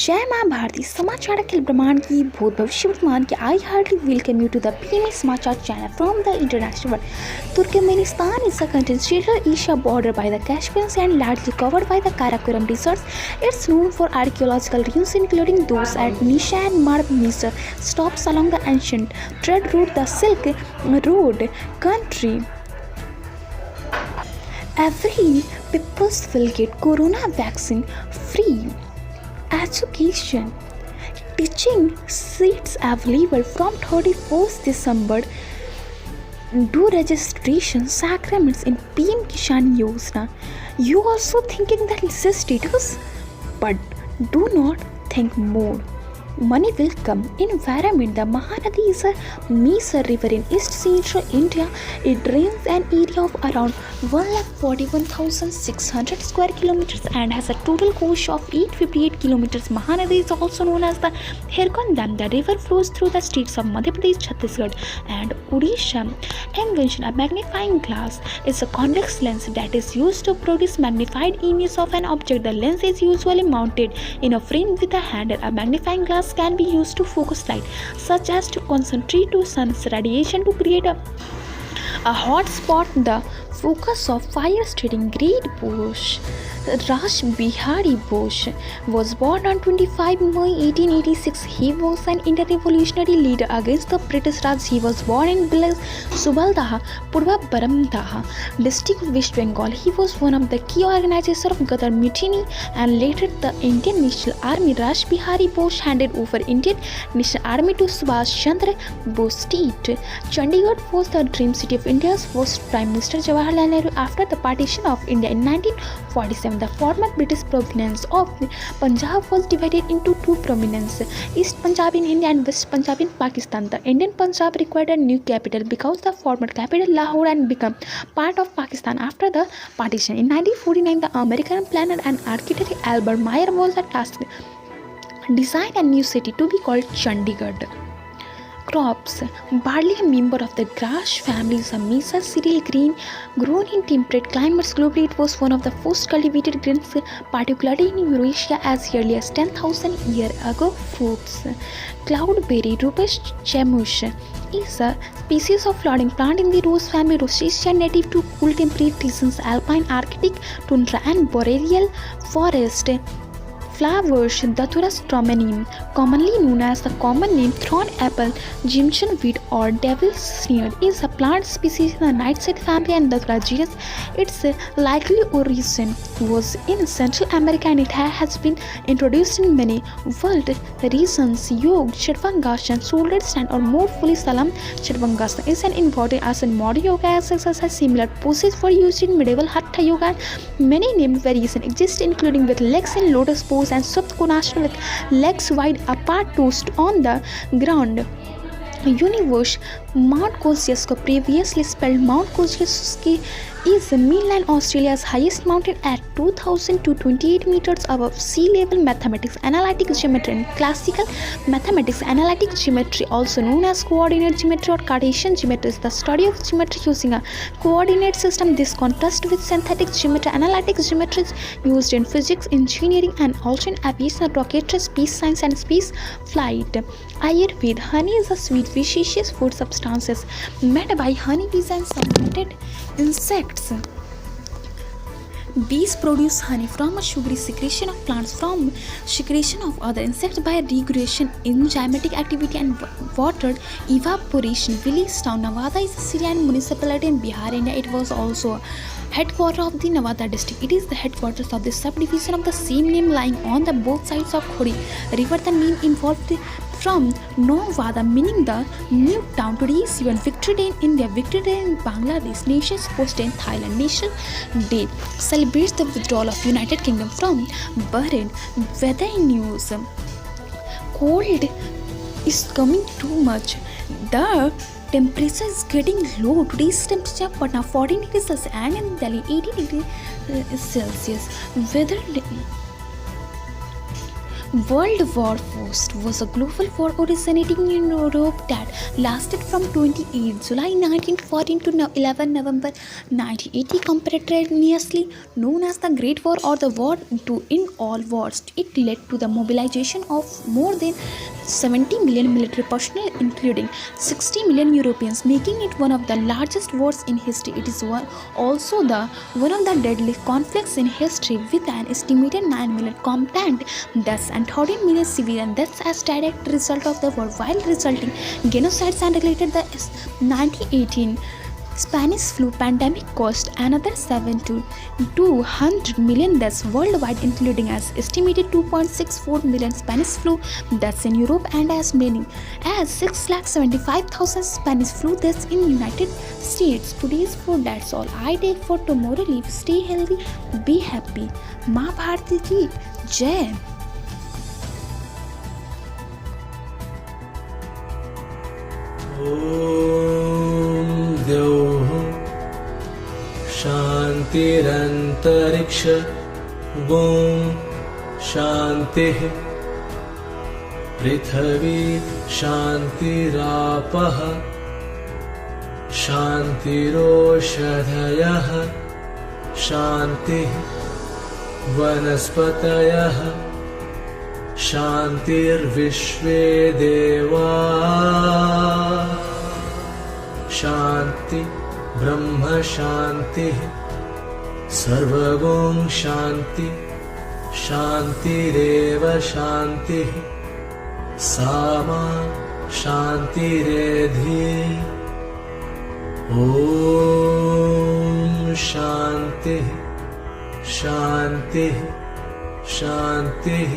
जय माँ भारती समाचार अखिल ब्रह्मांड की भूत भविष्य वर्तमान की I hardly welcome you to the PME समाचार channel from the international world. Turkmenistan is a continental Asia bordered by the Caspian Sea and largely covered by the Karakoram deserts. It's known for archaeological ruins including those at Nisha and Marb Misr, stops along the ancient trade route, the Silk Road country. Every people will get corona vaccine free. Education. Teaching seats available from 31st December. Do registration sacraments in PM Kishan Yojana. You also thinking that this is status? But do not think more. Money will come. Environment. The Mahanadi is a major river in East Central India. It drains an area of around 141,600 square kilometers and has a total course of 858 kilometers. Mahanadi is also known as the Hirkon Dam. The river flows through the states of Madhya Pradesh, Chhattisgarh and Odisha. Invention. A magnifying glass is a convex lens that is used to produce magnified images of an object. The lens is usually mounted in a frame with a handle. A magnifying glass can be used to focus light, such as to concentrate to sun's radiation to create a hot spot. The focus of fire starting Great Bush. Raj Bihari Bose was born on 25 May 1886. He was an inter-revolutionary leader against the British Raj. He was born in Subaldaha, Purva Baramdaha district of West Bengal. He was one of the key organizers of Gadar Mutiny and later the Indian National Army. Raj Bihari Bose handed over Indian National Army to Subhash Chandra Bose State. Chandigarh was the dream city of India's first Prime Minister Jawaharlal Nehru. After the partition of India in 1947, the former British province of Punjab was divided into two provinces, East Punjab in India and West Punjab in Pakistan. The Indian Punjab required a new capital because the former capital Lahore had become part of Pakistan after the partition. In 1949, the American planner and architect Albert Meyer was tasked to design a new city to be called Chandigarh. Crops. Barley, a member of the grass family, is a major cereal grain grown in temperate climates globally. It was one of the first cultivated grains, particularly in Eurasia, as early as 10,000 years ago. Fruits. Cloudberry, Rubus chamus, is a species of flowering plant in the rose family. Rosaceae, native to cool temperate regions, alpine, arctic, tundra and boreal forest. Flowers. Datura stromanine, commonly known as the common name thorn apple, gentian weed or devil's snare, is a plant species in the nightshade family and Datura genus. Its likely origin was in Central America and it has been introduced in many world regions. Yoga, Sharvangasana, shoulder stand or more fully Salam Sharvangasana is an important as in modern yoga exercise. Similar poses were used in medieval Hatha yoga. Many named variations exist including with legs in lotus pose and Suptkonasana with legs wide apart toast on the ground. Universe. Mount Kosciuszko, previously spelled Mount Kosciuszko, is mainland Australia's highest mountain at 2,228 meters above sea level. Mathematics, analytic geometry and classical mathematics. Analytic geometry, also known as coordinate geometry or Cartesian geometry, is the study of geometry using a coordinate system. This contrasts with synthetic geometry. Analytic geometry is used in physics, engineering and also in aviation, rocketry, space science and space flight. Ayurveda. Honey is a sweet viscous food substances made by honeybees and some related insects. Bees produce honey from a sugary secretion of plants, from secretion of other insects by regurgitation, enzymatic activity and water evaporation. Villastown, Nevada is a city and municipality in Bihar, India. It was also headquarters of the Nevada district. It is the headquarters of the subdivision of the same name lying on the both sides of Khori River. The name involved from Nevada, meaning the new town. Today is even Victory Day in India, Victory Day in Bangladesh, Nation's Post Day in Thailand. Nation Day celebrates the withdrawal of United Kingdom from Bahrain. Weather news. Cold is coming too much. The temperature is getting low. Today's temperature Patna 14 degrees Celsius and in Delhi 18 degrees Celsius. Weather World War I was a global war originating in Europe that lasted from 28 July 1914 to 11 November 1980, contemporaneously known as the Great War or the War to End All Wars. It led to the mobilization of more than 70 million military personnel, including 60 million Europeans, making it one of the largest wars in history. It is also one of the deadliest conflicts in history, with an estimated 9 million combatant deaths and 13 million civilian deaths as direct result of the war, while resulting genocides and related the 1918 Spanish flu pandemic caused another 7 to 200 million deaths worldwide, including as estimated 2.64 million Spanish flu deaths in Europe and as many as 675,000 Spanish flu deaths in United States. Today's food, that's all I take for tomorrow. Live, stay healthy, be happy. माँ भारती की जय. द्यौः शान्तिरन्तरिक्ष गों शान्तिः पृथिवी शान्तिरापः शान्तिरोषधयः शान्तिः वनस्पतयः शान्तिर्विश्वे देवा शान्ति ब्रह्म शान्तिः सर्वगुं शान्ति शान्तिरेव शान्तिः सामा शान्तिरेधि ॐ शान्तिः शान्तिः शान्तिः